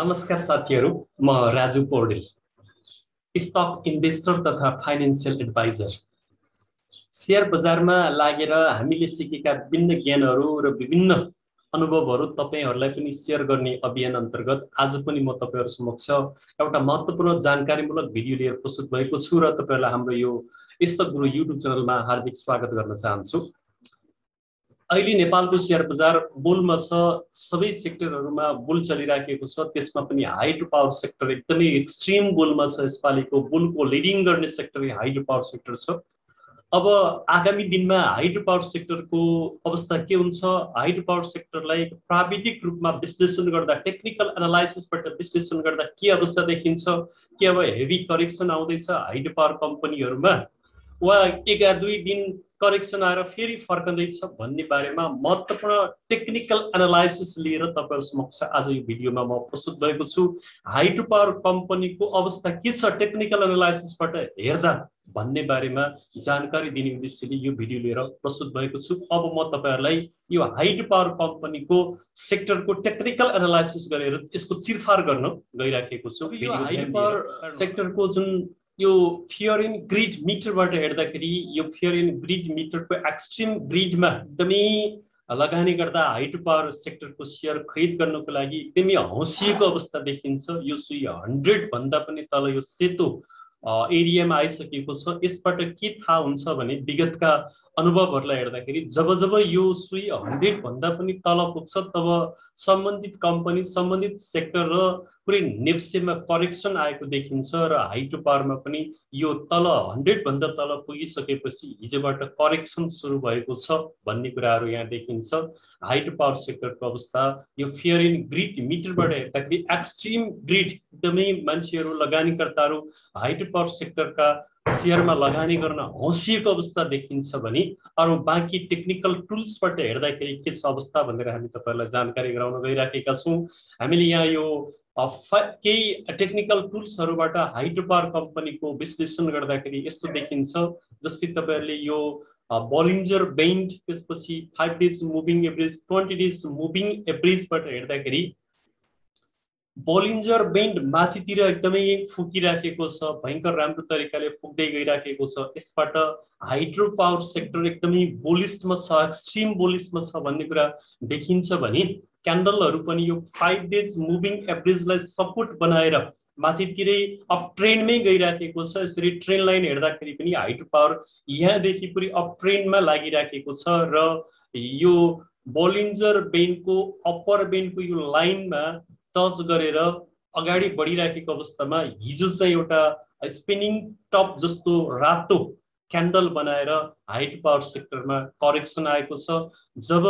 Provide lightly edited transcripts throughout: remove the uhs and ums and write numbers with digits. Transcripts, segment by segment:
नमस्कार साथीहरू, म राजु पौडेल, स्टक इन्भेस्टर तथा फाइनान्शियल एडभाइजर। शेयर बजारमा लागेर हामीले सिकेका विभिन्न ज्ञानहरू र विभिन्न अनुभवहरू तपाईहरुलाई पनि शेयर गर्ने अभियान अन्तर्गत आज पनि म तपाईहरु समक्ष एउटा महत्त्वपूर्ण जानकारीमूलक भिडियो लिएर प्रस्तुत भएको छु र तपाईहरुलाई हाम्रो यो स्टक गुरु युट्युब च्यानलमा हार्दिक स्वागत गर्न चाहन्छु। अहिले नेपालको शेयर बजार बुलमा छ, सबै सेक्टरहरुमा बुल चलिराखेको छ। त्यसमा पनि हाइड्रो पावर सेक्टर एकदमै एक्सट्रिम बुलमा छ। यसपालिको बुलको लिडिङ गर्ने सेक्टर हाइड्रो पावर सेक्टर छ। अब आगामी दिनमा हाइड्रो पावर सेक्टरको अवस्था के हुन्छ, हाइड्रो पावर सेक्टरलाई प्राविधिक रूपमा विश्लेषण गर्दा, टेक्निकल एनालाइसिसबाट विश्लेषण गर्दा के अवस्था देखिन्छ, के अब हेभी करेक्सन आउँदैछ हाइड्रो पावर कम्पनीहरुमा वा एक या दुई दिन करेक्सन आएर फेरि फर्कँदैछ भन्ने बारेमा महत्त्वपूर्ण टेक्निकल एनालाइसिस लिएर तपाईहरु समक्ष आज यो भिडियोमा म प्रस्तुत भएको छु। हाइड्रो पावर कम्पनीको अवस्था के छ टेक्निकल एनालाइसिसबाट हेर्दा भन्ने बारेमा जानकारी दिने उद्देश्यले यो भिडियो लिएर प्रस्तुत भएको छु। अब म तपाईहरुलाई यो हाइड्रो पावर कम्पनीको सेक्टरको टेक्निकल एनालाइसिस गरेर यसको चिरफार गर्न गइराखेको छु। यो हाइड्रो पावर सेक्टरको जुन यो फियर इन ग्रिड मिटरबाट हेर्दाखेरि यो फियर इन ग्रिड मिटरको एक्सट्रिम ग्रिडमा एकदमै लगानी गर्दा हाइड्रो पावर सेक्टरको शेयर खरिद गर्नको लागि एकदमै हौसिएको अवस्था देखिन्छ। यो सुई 100 भन्दा पनि तल यो सेतो एरियामा आइसकेको छ। यसबाट के थाहा हुन्छ भने विगतका अनुभवहरूलाई हेर्दाखेरि जब यो सुई 100 भन्दा पनि तल पुग्छ तब सम्बन्धित कम्पनी, सम्बन्धित सेक्टर र पुरै नेप्सेमा करेक्सन आएको देखिन्छ र हाइड्रो पावरमा पनि यो तल 100 भन्दा तल पुगिसकेपछि हिजोबाट करेक्सन सुरु भएको छ भन्ने कुराहरू यहाँ देखिन्छ। हाइड्रो पावर सेक्टरको अवस्था यो फियर इन ग्रिड मिटरबाट हेर्दाखेरि एक्सट्रिम ग्रिड, एकदमै मान्छेहरू, लगानीकर्ताहरू हाइड्रो पावर सेक्टरका शेयरमा लगानी गर्न हौसिएको अवस्था देखिन्छ भने अरु बाँकी टेक्निकल टुल्सबाट हेर्दाखेरि के छ अवस्था भनेर हामी तपाईहरुलाई जानकारी गराउन गइराखेका छौं। हामीले यहाँ यो केही टेक्निकल टुल्सहरुबाट हाइड्रो पावर कम्पनीको विश्लेषण गर्दाखेरि यस्तो देखिन्छ। जस्तै तपाईहरुले यो बोलिन्जर बैंड, त्यसपछि 5 days moving average, 20 days moving एभरेजबाट हेर्दाखेरि बोलिन्जर बैंड माथितिर एकदमै फुकिराखेको छ, भयंकर राम्रो तरिकाले फुक्दै गइराखेको छ। यसबाट हाइड्रो पावर सेक्टर एकदमै बुलिशमा छ, एक्सट्रिम बुलिशमा छ भन्ने कुरा देखिन्छ भने क्यान्डलहरु पनि यो 5 डेज मुभिङ एभरेजलाई सपोर्ट बनाएर माथितिरै अप ट्रेन्डमै गइराखेको छ। यसरी ट्रेन्ड लाइन हेर्दाखेरि पनि हाइड्रो पावर यहाँदेखि पुरै अप ट्रेन्डमा लागिराखेको छ र यो बोलिन्जर बैंडको अप्पर बैंडको यो लाइनमा टच गरेर अगाडि बढिराखेको अवस्थामा हिजो चाहिँ एउटा स्पिनिङ टप जस्तो रातो क्यान्डल बनाएर हाइड्रो पावर सेक्टरमा करेक्सन आएको छ। जब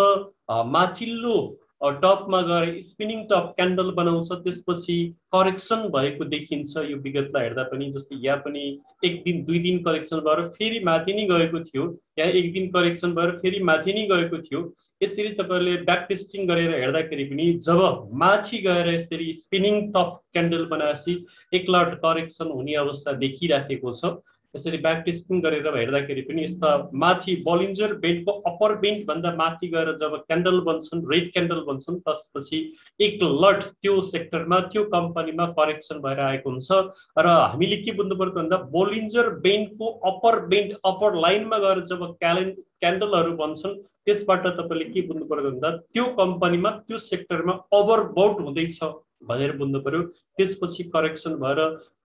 माथिल्लो टपमा गएर स्पिनिङ टप क्यान्डल बनाउँछ त्यसपछि करेक्सन भएको देखिन्छ। यो विगतलाई हेर्दा पनि जस्तै यहाँ पनि एक दिन दुई दिन करेक्सन भएर फेरि माथि नै गएको थियो, यहाँ एक दिन करेक्सन भएर फेरि माथि नै गएको थियो। यसरी तपाईहरुले ब्याक टेस्टिङ गरेर हेर्दाखेरि पनि जब माथि गएर यसरी स्पिनिङ टप क्यान्डल बनाएपछि एकलट करेक्सन हुने अवस्था देखिराखेको छ। यसरी ब्याक टेस्टिङ गरेर हेर्दाखेरि पनि यस्ता माथि बोलिन्जर बैंडको अप्पर बैंड भन्दा माथि गएर जब क्यान्डल बन्छन्, रेड क्यान्डल बन्छन्, त्यसपछि एकलट त्यो सेक्टरमा, त्यो कम्पनीमा करेक्सन भएर आएको हुन्छ। र हामीले के बुझ्नु पर्छ भन्दा बोलिन्जर बैंडको अप्पर बैंड, अप्पर लाइनमा गएर जब क्यान्डलहरु बन्छन् त्यसबाट तपाईले के बुझ्नु पर्यो भन्दा त्यो कम्पनीमा, त्यो सेक्टरमा ओभरबोट हुँदैछ भनेर बुझ्नु पर्यो। त्यसपछि करेक्सन भएर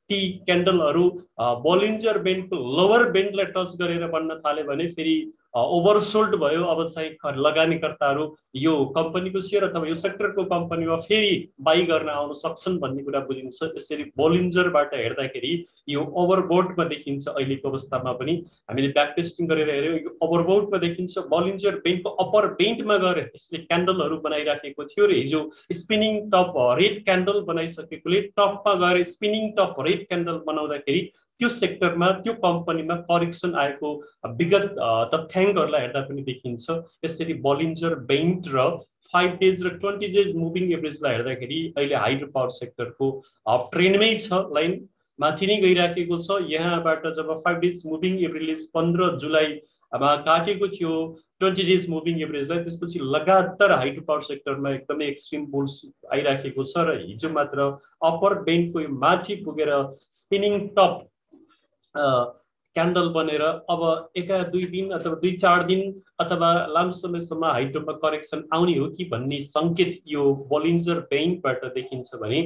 ती क्यान्डलहरु बोलिन्जर बैंडको लोवर बैंडलाई टच गरेर बन्न थाले भने फेरि ओभरसोल्ड भयो। अब चाहिँ लगानीकर्ताहरू यो कम्पनीको शेयर अथवा यो सेक्टरको कम्पनीमा फेरि बाइ गर्न आउन सक्छन् भन्ने कुरा बुझिन्छ। यसरी बोलिन्जरबाट हेर्दाखेरि यो ओभरबोटमा देखिन्छ। अहिलेको अवस्थामा पनि हामीले ब्याक टेस्टिङ गरेर हेर्यौं, यो ओभरबोटमा देखिन्छ। बोलिन्जर बैंडको अप्पर बैंडमा गएर यसले क्यान्डलहरु बनाइराखेको थियो र हिजो स्पिनिङ टप रेड क्यान्डल बनाइसकेकोले टपमा गएर स्पिनिङ टप रेड क्यान्डल बनाउँदाखेरि त्यो सेक्टरमा, त्यो कम्पनीमा करेक्सन आएको विगत तथ्याङ्कहरुलाई हेर्दा पनि देखिन्छ। यसरी बोलिन्जर बैंड र 5 डेज र 20 डेज मुभिङ एभरेजलाई हेर्दाखेरि अहिले हाइड्रो पावर सेक्टरको अप ट्रेन्डमै छ, लाइन माथि नै गइराखेको छ। यहाँबाट जब 5 डेज मुभिङ एभरेज 15 जुलाई काटेको थियो 20 डेज मुभिङ एभरेजलाई। त्यसपछि लगातार हाइड्रो पावर सेक्टरमा एकदमै एक्सट्रिम बुल्स आइराखेको छ र हिजो मात्र अप्पर बेन्डको यो माथि पुगेर स्पिनिङ टप क्यान्डल बनेर अब 1-2 दिन अथवा 2-4 दिन अथवा लामो समयसम्म हाइड्रोमा करेक्सन आउने हो कि भन्ने सङ्केत यो बोलिन्जर बैंडबाट देखिन्छ भने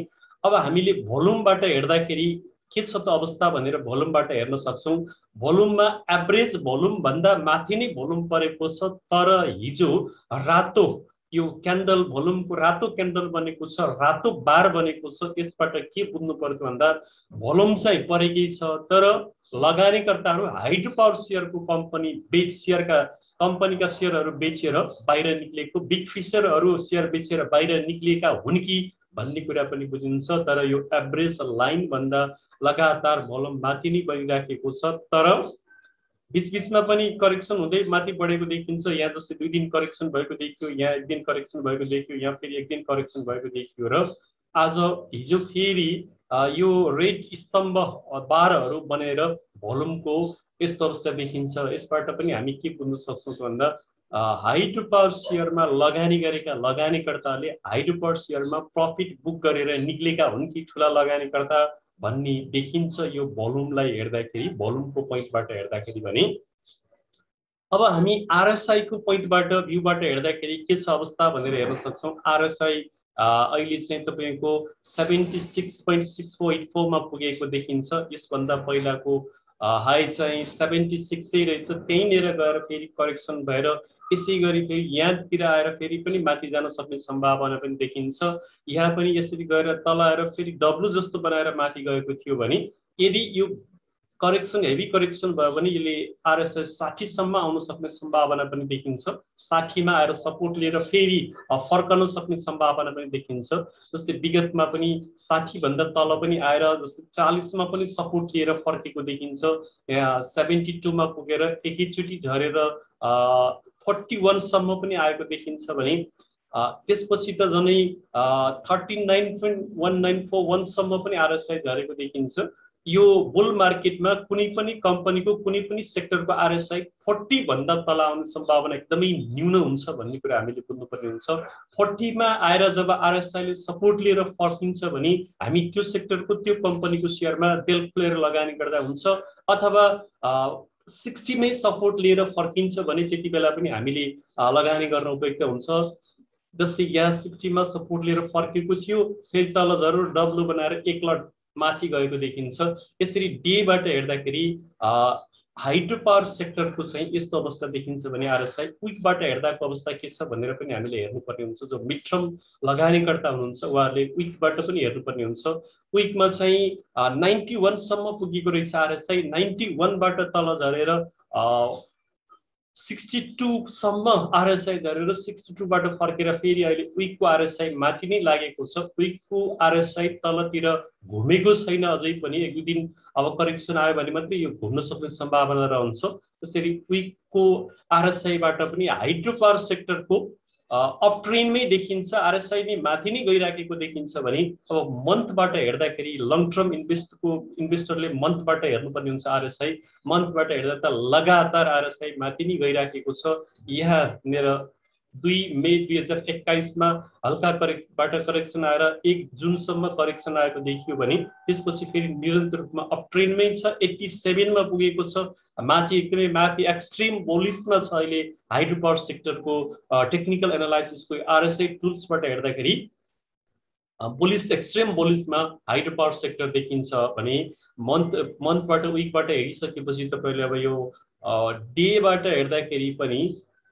अब हामीले भोल्युमबाट हेर्दाखेरि के छ त अवस्था भनेर भोल्युमबाट हेर्न सक्छौं। भोल्युममा एभरेज भोल्युम भन्दा माथि नै भोल्युम परेको छ, तर हिजो रातो यो क्यान्डल भोल्युमको रातो क्यान्डल बनेको छ, रातो बार बनेको छ। यसबाट के बुझ्नु पर्यो भन्दा भोल्युम चाहिँ परेकै छ, तर लगानीकर्ताहरू हाइड्रो पावर शेयरको कम्पनीका शेयरहरू बेचेर बाहिर निक्लेको, बिग फिसरहरू शेयर बेचेर बाहिर निक्लेका हुन् कि भन्ने कुरा पनि बुझिन्छ। तर यो एभरेज लाइन भन्दा लगातार भोल्युम माथि नै बढिराखेको छ, तर बीचबीचमा पनि करेक्सन हुँदै माथि बढेको देखिन्छ। यहाँ जस्तै 2 दिन करेक्सन भएको देखियो, यहाँ 1 दिन करेक्सन भएको देखियो, यहाँ फेरि 1 दिन करेक्सन भएको देखियो र आज हिजो फेरि यो रेड स्तम्भ बारहरू बनेर भोल्युमको यस्तो अवस्था देखिन्छ। यसबाट पनि हामी के बुझ्न सक्छौं भन्दा हाइड्रो पावर शेयरमा लगानी गरेका लगानीकर्ताले हाइड्रो पावर शेयरमा प्रफिट बुक गरेर निक्लेका हुन् कि ठूला लगानीकर्ता भन्ने देखिन्छ यो भोल्युमलाई हेर्दाखेरि, भोल्युमको पोइन्टबाट हेर्दाखेरि भने। अब हामी आरएसआई को पोइन्टबाट भ्यूबाट हेर्दाखेरि के छ अवस्था भनेर हेर्न सक्छौं। आरएसआई अहिले चाहिँ तपाईको 76.684 मा पुगेको देखिन्छ। यसभन्दा पहिलाको हाई चाहिँ 76 रहेछ। त्यहीँनिर गएर फेरि करेक्सन भएर त्यसैगरी फेरि यहाँतिर आएर फेरि पनि माथि जान सक्ने सम्भावना पनि देखिन्छ। यहाँ पनि यसरी गएर तल आएर फेरि डब्लु जस्तो बनाएर माथि गएको थियो भने यदि यो करेक्सन हेभी करेक्सन भयो भने यसले आरएसआई 60 सम्म आउन सक्ने सम्भावना पनि देखिन्छ। 60 मा आएर सपोर्ट लिएर फेरि फर्कन सक्ने सम्भावना पनि देखिन्छ। जस्तै विगतमा पनि 60 भन्दा तल पनि आएर जस्तै 40 मा पनि सपोर्ट लिएर फर्केको देखिन्छ। यहाँ 72 मा पुगेर एकैचोटी झरेर 41 सम्म पनि आएको देखिन्छ भने त्यसपछि त जनै 39.1941 सम्म पनि आरएसआई झरेको देखिन्छ। यो बुल मार्केटमा कुनै पनि कम्पनीको कुनै पनि सेक्टरको आरएसआई 40 भन्दा तल आउने सम्भावना एकदमै न्यून हुन्छ भन्ने कुरा हामीले बुझ्नुपर्ने हुन्छ। 40 मा आएर जब आरएसआई ले सपोर्ट लिएर फर्किन्छ भने हामी त्यो सेक्टरको त्यो कम्पनीको शेयरमा बेल खुलेर लगानी गर्दा हुन्छ, अथवा 60 मै सपोर्ट लिएर फर्किन्छ भने त्यति बेला पनि हामीले लगानी गर्न उपयुक्त हुन्छ। जस्तै यहाँ 60 मा सपोर्ट लिएर फर्केको थियो, फेरि तल झरेर डब्लु बनाएर एक लट माथि गएको देखिन्छ। यसरी डेबाट हेर्दाखेरि हाइड्रो पावर सेक्टरको चाहिँ यस्तो अवस्था देखिन्छ भने आरएसआई विकबाट हेर्दाको अवस्था के छ भनेर पनि हामीले हेर्नुपर्ने हुन्छ। जो मिड टर्म लगानीकर्ता हुनुहुन्छ उहाँहरूले विकबाट पनि हेर्नुपर्ने हुन्छ। विकमा चाहिँ 91 सम्म पुगेको रहेछ आरएसआई। 91 बाट तल झरेर 62 सम्म आरएसआई झरेर 62 बाट फर्केर फेरि अहिले विकको आरएसआई माथि नै लागेको छ। विकको आरएसआई तलतिर घुमेको छैन अझै पनि। 1-2 दिन अब करेक्सन आयो भने मात्रै यो घुम्न सक्ने सम्भावना रहन्छ। त्यसरी विकको आरएसआईबाट पनि हाइड्रो पावर सेक्टरको अप ट्रेन्डमै देखिन्छ। आरएसआई नै माथि नै गइराखेको देखिन्छ भने अब मन्थबाट हेर्दाखेरि लङ टर्म इन्भेस्टरले मन्थबाट हेर्नुपर्ने हुन्छ। आरएसआई मन्थबाट हेर्दा त लगातार आरएसआई माथि नै गइराखेको छ। यहाँ मेरा 2 मे 2021 मा हल्का करेक्सन आएर 1 जुन सम्म करेक्सन आएको देखियो भने त्यसपछि फेरि निरन्तर रूपमा अप ट्रेन्डमै छ। 87 मा पुगेको छ, माथि एकदमै माथि एक्सट्रिम बुलिसमा छ अहिले हाइड्रो पावर सेक्टरको टेक्निकल एनालाइसिसको आरएसआई टुल्सबाट हेर्दाखेरि बुलिस एक्सट्रिम बुलिसमा हाइड्रो पावर सेक्टर देखिन्छ भने मन्थबाट विकबाट हेरिसकेपछि तपाईले अब यो डेबाट हेर्दाखेरि पनि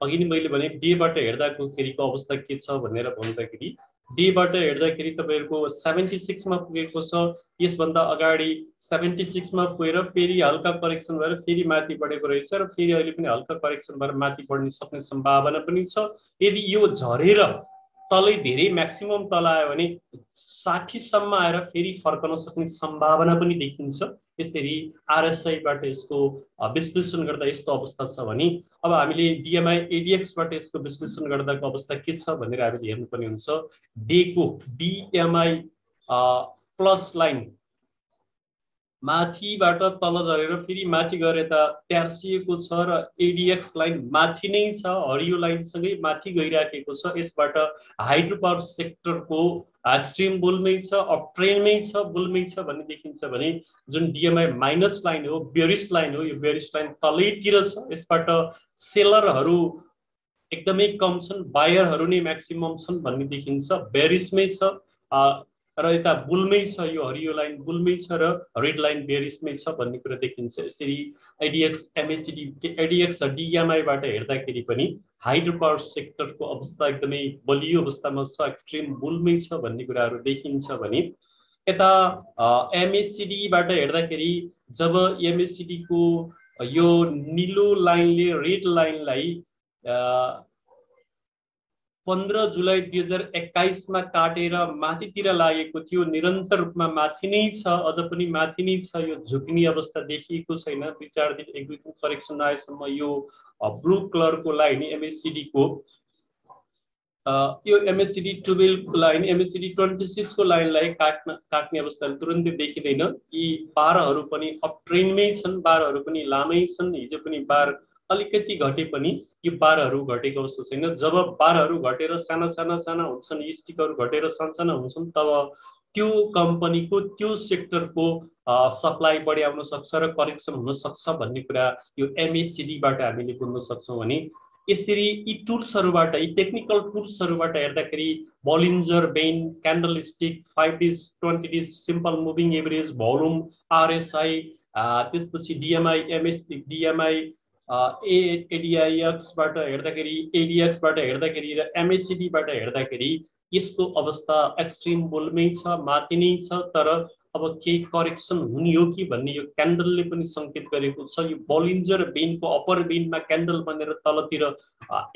अघि नै मैले भने डेबाट हेर्दाखेरिको अवस्था के छ भनेर भन्दाखेरि डेबाट हेर्दाखेरि तपाईहरुको 76 मा पुगेको छ। यसभन्दा अगाडि 76 मा पुगेर फेरि हल्का करेक्सन भएर फेरि माथि बढेको रहेछ र फेरि अहिले पनि हल्का करेक्सन भएर माथि बढ्न सक्ने सम्भावना पनि छ। यदि यो झरेर तलै धेरै म्याक्सिमम तल आयो भने 60 सम्म आएर फेरि फर्कन सक्ने सम्भावना पनि देखिन्छ। यसरी आरएसआईबाट यसको विश्लेषण गर्दा यस्तो अवस्था छ भने अब हामीले डीएमआई एडीएक्सबाट यसको विश्लेषण गर्दाको अवस्था के छ भनेर हामीले हेर्नुपर्ने हुन्छ। डेको डीएमआई प्लस लाइन माथिबाट तल झरेर फेरि माथि गएर यता ट्यार्सिएको छ र एडिएक्स लाइन माथि नै छ, हरियो लाइनसँगै माथि गइराखेको छ। यसबाट हाइड्रो पावर सेक्टरको एक्सट्रिम बुलमै छ, अप ट्रेन्डमै छ, बुलमै छ भन्ने देखिन्छ भने जुन डिएमआई माइनस लाइन हो, बेरिश लाइन हो, यो बेरिश लाइन तलैतिर छ। यसबाट सेलरहरू एकदमै कम छन्, बायरहरू नै म्याक्सिमम छन् भन्ने देखिन्छ, बेरिशमै छ र यता बुलमै छ, यो हरियो लाइन बुलमै छ र रेड लाइन बेरिशमै छ भन्ने कुरा देखिन्छ। यसरी एडिएक्स एमएसिडी एडिएक्स डिएमआईबाट हेर्दाखेरि पनि हाइड्रो पावर सेक्टरको अवस्था एकदमै बलियो अवस्थामा छ, एक्सट्रिम बुलमै छ भन्ने कुराहरू देखिन्छ भने यता एमएसिडीबाट हेर्दाखेरि जब एमएसिडीको यो निलो लाइनले रेड लाइनलाई 15 जुलाई 2021 मा काटेर माथितिर लागेको थियो, निरन्तर रूपमा माथि नै छ, अझ पनि माथि नै छ, यो झुक्ने अवस्था देखिएको छैन। 2-4 दिन 1-2 दिन करेक्सन आएसम्म यो ब्लू कलरको लाइन एमएसिडी को यो एमएसिडी 12 को लाइन एमएसिडी 26 को लाइनलाई काट्ने अवस्था तुरुन्तै देखिँदैन। यी बारहरू पनि अप ट्रेन्डमै छन्, बारहरू पनि लामै छन्। हिजो पनि बार अलिकति घटे पनि यो बारहरू घटेको अवस्था छैन। जब बारहरू घटेर साना हुन्छन्, स्टिकहरू घटेर साना हुन्छन्, तब त्यो कम्पनीको त्यो सेक्टरको सप्लाई बढी आउन सक्छ र करेक्सन हुन सक्छ भन्ने कुरा यो एमएसिडीबाट हामीले बुझ्न सक्छौँ। भने यसरी यी टुल्सहरूबाट, यी टेक्निकल टुल्सहरूबाट हेर्दाखेरि Bollinger band candle stick 5 days 20 days simple moving average volume RSI त्यसपछि डिएमआई एमएसडी डिएमआई एडिआईएक्सबाट हेर्दाखेरि एडिएक्सबाट हेर्दाखेरि र एमएसिडीबाट हेर्दाखेरि यसको अवस्था एक्सट्रिम बुलमै छ, माथि नै छ। तर अब केही करेक्सन हुने हो कि भन्ने यो क्यान्डलले पनि संकेत गरेको छ। यो बोलिन्जर बेनको अप्पर बेनमा क्यान्डल बनेर तलतिर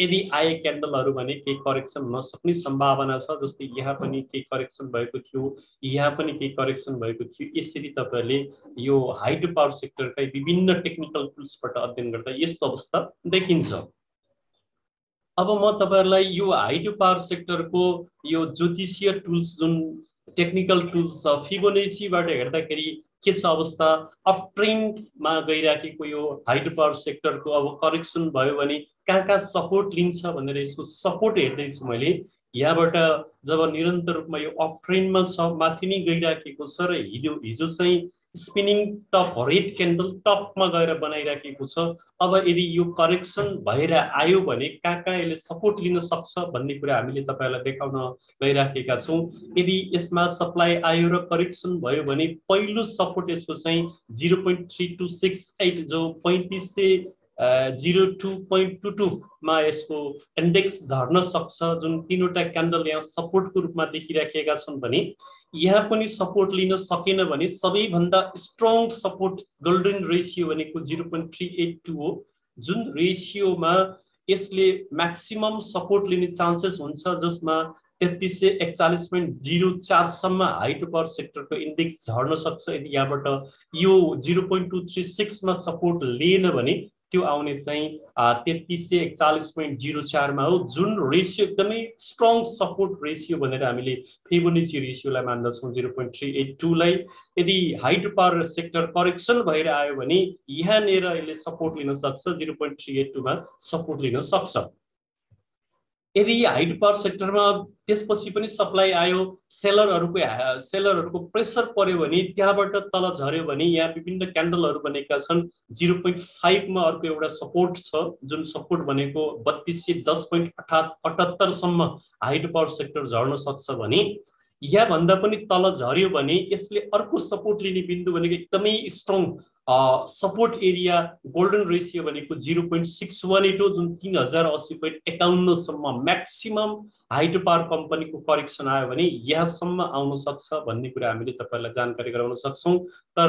यदि आए क्यान्डलहरू भने केही करेक्सन हुन सक्ने सम्भावना छ। जस्तै यहाँ पनि केही करेक्सन भएको थियो, यहाँ पनि केही करेक्सन भएको थियो। यसरी तपाईहरुले यो हाइड्रो पावर सेक्टरका विभिन्न टेक्निकल टुल्सबाट अध्ययन गर्दा यस्तो अवस्था देखिन्छ। अब म तपाईहरुलाई यो हाइड्रो पावर सेक्टरको यो ज्योतिषीय टुल्स जुन टेक्निकल टुल्स फिबोनाचीबाट हेर्दाखेरि के छ अवस्था, अफ ट्रेन्डमा गइराखेको यो हाइड्रो पावर सेक्टरको अब करेक्सन भयो भने कहाँ सपोर्ट लिन्छ भनेर यसको सपोर्ट हेर्दैछु मैले। यहाँबाट जब निरन्तर रूपमा यो अफ ट्रेन्डमा छ, माथि नै गइराखेको छ र हिजो चाहिँ स्पिनिङ टप रेड क्यान्डल टपमा गएर बनाइराखेको छ। अब यदि यो करेक्सन भएर आयो भने कहाँ यसले सपोर्ट लिन सक्छ भन्ने कुरा हामीले तपाईहरुलाई देखाउन गइराखेका छौं। यदि यसमा सप्लाई आयो र करेक्सन भयो भने पहिलो सपोर्ट यसको चाहिँ 0.3268 जो 3502.22 मा यसको इन्डेक्स झर्न सक्छ। जुन तीनवटा क्यान्डल यहाँ सपोर्टको रूपमा देखिराखेका छन् भने यहाँ पनि सपोर्ट लिन सकेन भने सबैभन्दा स्ट्रङ सपोर्ट गोल्डन रेशियो भनेको 0.382 हो। जुन रेशियोमा यसले म्याक्सिमम सपोर्ट लिने चान्सेस हुन्छ, जसमा 3341.04 सम्म हाइड्रो पावर सेक्टरको इन्डेक्स झर्न सक्छ। यदि यहाँबाट यो 0.236 मा सपोर्ट लिएन भने त्यो आउने चाहिँ 3341.04 मा हो। जुन रेशियो एकदमै स्ट्रङ सपोर्ट रेशियो भनेर हामीले फिबोनाची रेशियोलाई मान्दछौं 0.382 लाई। यदि हाइड्रो पावर सेक्टर करेक्सन भएर आयो भने यहाँनेर यसले सपोर्ट लिन सक्छ, 0.382 मा सपोर्ट लिन सक्छ। यदि हाइड्रो पावर सेक्टरमा त्यसपछि पनि सप्लाई आयो, सेलरहरूको प्रेसर पर्यो भने त्यहाँबाट तल झर्यो भने यहाँ विभिन्न क्यान्डलहरू बनेका छन्। 0.5 मा अर्को एउटा सपोर्ट छ, जुन सपोर्ट भनेको 3210.78 सम्म हाइड्रो पावर सेक्टर झर्न सक्छ भने यहाँ भन्दा पनि तल झर्यो भने यसले अर्को सपोर्ट लिने बिन्दु भनेको एकदमै strong support area golden ratio भनेको 0.618 हो, जुन 3080.51 सम्म म्याक्सिमम हाइड्रो पावर कम्पनीको करेक्सन आयो भने यहाँसम्म आउन सक्छ भन्ने कुरा हामीले तपाईहरुलाई जानकारी गराउन सक्छौं। तर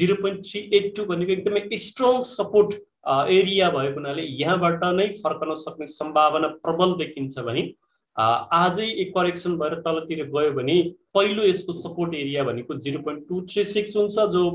0.382 भनेको एकदमै स्ट्रङ सपोर्ट एरिया भएको हुनाले यहाँबाट नै फर्कन सक्ने सम्भावना प्रबल देखिन्छ भने आजै एक करेक्सन भएर तलतिर गयो भने पहिलो यसको सपोर्ट एरिया भनेको 0.236 हुन्छ, जो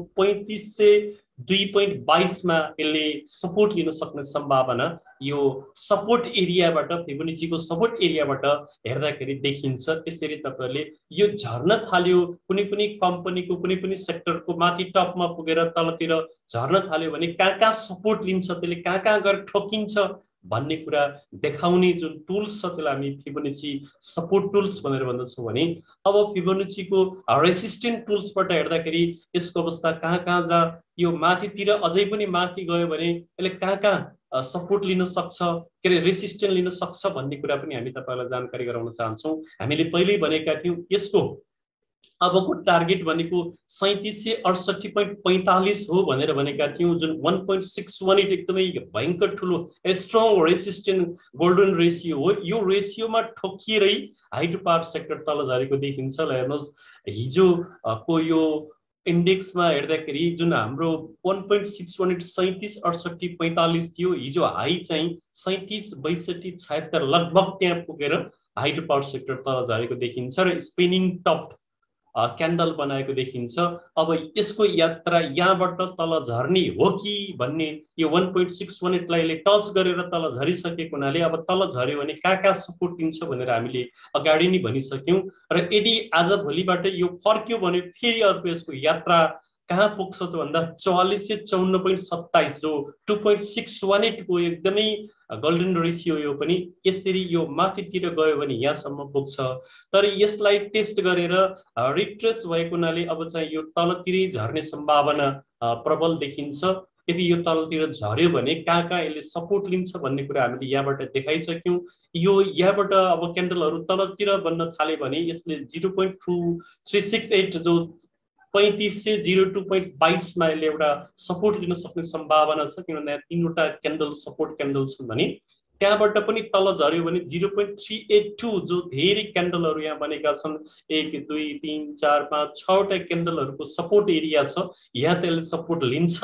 2.22 मा यसले सपोर्ट लिन सक्ने सम्भावना यो सपोर्ट एरियाबाट फिबोनाचीको सपोर्ट एरियाबाट हेर्दाखेरि देखिन्छ। त्यसरी तपाईहरुले यो झर्न थाल्यो, कुनै पनि कम्पनीको कुनै पनि सेक्टरको माथि टपमा पुगेर तलतिर झर्न थाल्यो भने कहाँ सपोर्ट लिन्छ, त्यसले कहाँ गएर ठोकिन्छ भन्ने कुरा देखाउने जुन टुल्स छ त्यसलाई हामी फिबोनाची सपोर्ट टुल्स भनेर भन्दछौँ भने अब फिबोनाचीको रेसिस्टेन्ट टुल्सबाट हेर्दाखेरि यसको अवस्था कहाँ जा यो माथितिर अझै पनि माथि गयो भने यसले कहाँ सपोर्ट लिन सक्छ, के रे रेसिस्टेन्ट लिन सक्छ भन्ने कुरा पनि हामी तपाईहरुलाई जानकारी गराउन चाहन्छौँ। हामीले पहिल्यै भनेका थियौं यसको अबको टार्गेट भनेको 3768.45 हो भनेर भनेका थियौं, जुन 1.618 एकदमै भयंकर ठुलो स्ट्रङ रेसिस्टेन्ट गोल्डन रेशियो हो। यो रेशियोमा ठोकिएरै हाइड्रो पावर सेक्टर तल झरेको देखिन्छ। ल हेर्नुस् हिजो को यो इन्डेक्समा हेर्दाखेरि जुन हाम्रो 1.618 3768.45 थियो, हिजो हाई चाहिँ 37 62 76 लगभग त्यहाँ पुगेर हाइड्रो पावर सेक्टर तल झरेको देखिन्छ र स्पिनिङ टप क्यान्डल बनाएको देखिन्छ। अब यसको यात्रा यहाँबाट तल झर्ने हो कि भन्ने यो 1.618 लाई टच गरेर तल झरिसकेको हुनाले अब तल झर्यो भने कहाँ सपोर्ट दिन्छ भनेर हामीले अगाडि नै भनिसक्यौं र यदि आज भोलिबाट यो फर्क्यो भने फेरि अर्को यसको यात्रा कहाँ पुग्छ त भन्दा 4454.27 जो 2.618 को एकदमै गोल्डन रेशियो यो पनि यसरी यो माथितिर गयो भने यहाँसम्म पुग्छ। तर यसलाई टेस्ट गरेर रिट्रेस भएको हुनाले अब चाहिँ यो तलतिरै झर्ने सम्भावना प्रबल देखिन्छ। यदि यो तलतिर झर्यो भने कहाँ यसले सपोर्ट लिन्छ भन्ने कुरा हामीले यहाँबाट देखाइसक्यौं। यो यहाँबाट अब क्यान्डलहरु तलतिर बन्न थाले भने यसले 0.2368 जो 35 से 02.22 मा यसले एउटा सपोर्ट लिन सक्ने सम्भावना छ, किनभने तीनवटा क्यान्डल सपोर्ट क्यान्डल छन् भने त्यहाँबाट पनि तल झर्यो भने 0.382 जो धेरै क्यान्डलहरु यहाँ बनेका छन्, 1 2 3 4 5 6 वटा क्यान्डलहरुको सपोर्ट एरिया छ। यहाँ त्यसले सपोर्ट लिन्छ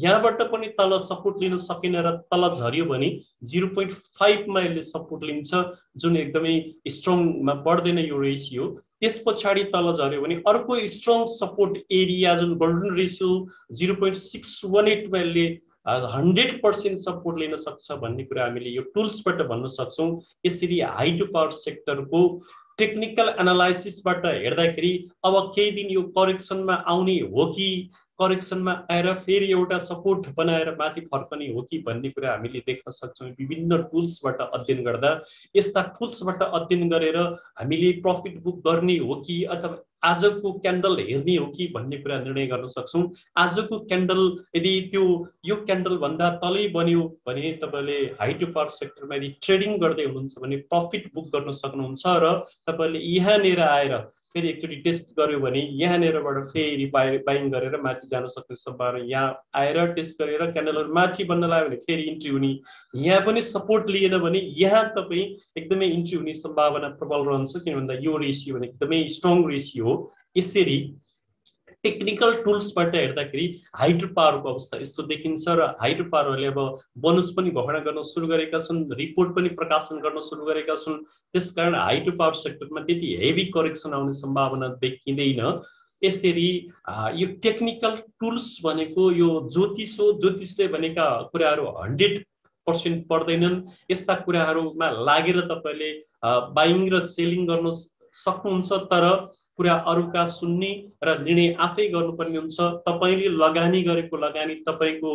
यहाँबाट पनि तल सपोर्ट लिन सकेन र तल झर्यो भने 0.5 मा यसले सपोर्ट लिन्छ, जुन एकदमै स्ट्रङ मा बढ्दैन यो रेशियो। त्यसपछि तल झर्यो भने अर्को स्ट्रङ सपोर्ट एरिया जुन गोल्डन रेशियो 0.618 मा यसले 100% सपोर्ट लिन सक्छ भन्ने कुरा हामीले यो टुल्सबाट भन्न सक्छौं। यसरी हाइड्रो पावर सेक्टरको टेक्निकल एनालाइसिसबाट हेर्दाखेरि अब केही दिन यो करेक्सनमा आउने हो कि करेक्सनमा आएर फेरि एउटा सपोर्ट बनाएर माथि फर्कने हो कि भन्ने कुरा हामीले देख्न सक्छौं विभिन्न टुल्सबाट अध्ययन गर्दा। यस्ता टुल्सबाट अध्ययन गरेर हामीले प्रॉफिट बुक गर्ने हो कि अथवा आजको क्यान्डल हेर्ने हो कि भन्ने कुरा निर्णय गर्न सक्छौं। आजको क्यान्डल यदि त्यो यो क्यान्डल भन्दा तलै बन्यो भने तपाईले हाइड्रो पावर सेक्टरमा यदि ट्रेडिङ गर्दै हुनुहुन्छ भने प्रॉफिट बुक गर्न सक्नुहुन्छ र तपाईले यहाँनेर आएर फेरि एकचोटी टेस्ट गर्यो भने यहाँनेरबाट फेरि बाइङ गरेर माथि जान सक्ने सम्भावना, यहाँ आएर टेस्ट गरेर क्यान्डलहरु माथि बन्न लाग्यो भने फेरि इन्ट्री हुने, यहाँ पनि सपोर्ट लिएन भने यहाँ तपाई एकदमै इन्ट्री हुने सम्भावना प्रबल रहन्छ, किनभने यो रेशियो भने एकदमै स्ट्रङ रेशियो हो। यसरी टेक्निकल टुल्सबाट हेर्दाखेरि हाइड्रो पावरको अवस्था यस्तो देखिन्छ र हाइड्रो पावरले अब बोनस पनि घोषणा गर्न सुरु गरेका छन्, रिपोर्ट पनि प्रकाशन गर्न सुरु गरेका छन्। त्यसकारण हाइड्रो पावर सेक्टरमा त्यति हेभी करेक्सन आउने सम्भावना देखिँदैन। यसरी यो टेक्निकल टुल्स भनेको यो ज्योतिष हो, ज्योतिषले भनेका कुराहरू 100% पर्दैनन्। यस्ता कुराहरूमा लागेर तपाईले बाइङ र सेलिङ गर्न सक्नुहुन्छ, तर कुरा अरूका सुन्ने र निर्णय आफै गर्नुपर्ने हुन्छ। तपाईले लगानी गरेको लगानी तपाईको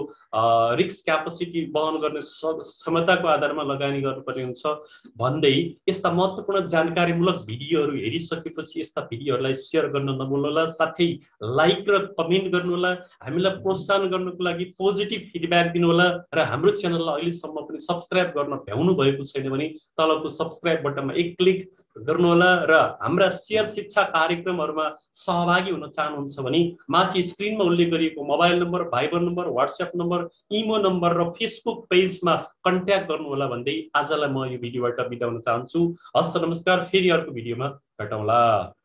रिस्क क्यापेसिटी वहन गर्ने क्षमताको आधारमा लगानी गर्नुपर्ने हुन्छ भन्दै यस्ता महत्त्वपूर्ण जानकारीमूलक भिडियोहरू हेरिसकेपछि यस्ता भिडियोहरूलाई शेयर गर्न नभुल्नुहोला, साथै लाइक र कमेन्ट गर्नुहोला। हामीलाई प्रोत्साहन गर्नको लागि पोजिटिभ फिडब्याक दिनुहोला र हाम्रो च्यानललाई अहिलेसम्म पनि सब्स्क्राइब गर्न भ्याउनु भएको छैन भने तलको सब्स्क्राइब बटनमा एक क्लिक गर्नुहोला र हाम्रा शेयर शिक्षा कार्यक्रमहरुमा सहभागी हुन चाहनुहुन्छ भने माथि स्क्रिनमा उल्लेख गरिएको mobile number, Viber number, WhatsApp number, imo number र फेसबुक पेजमा कन्ट्याक्ट गर्नुहोला भन्दै आजलाई म यो भिडियोबाट बिदा हुन चाहन्छु। हस्त नमस्कार, फेरि अर्को भिडियोमा भेटौँला।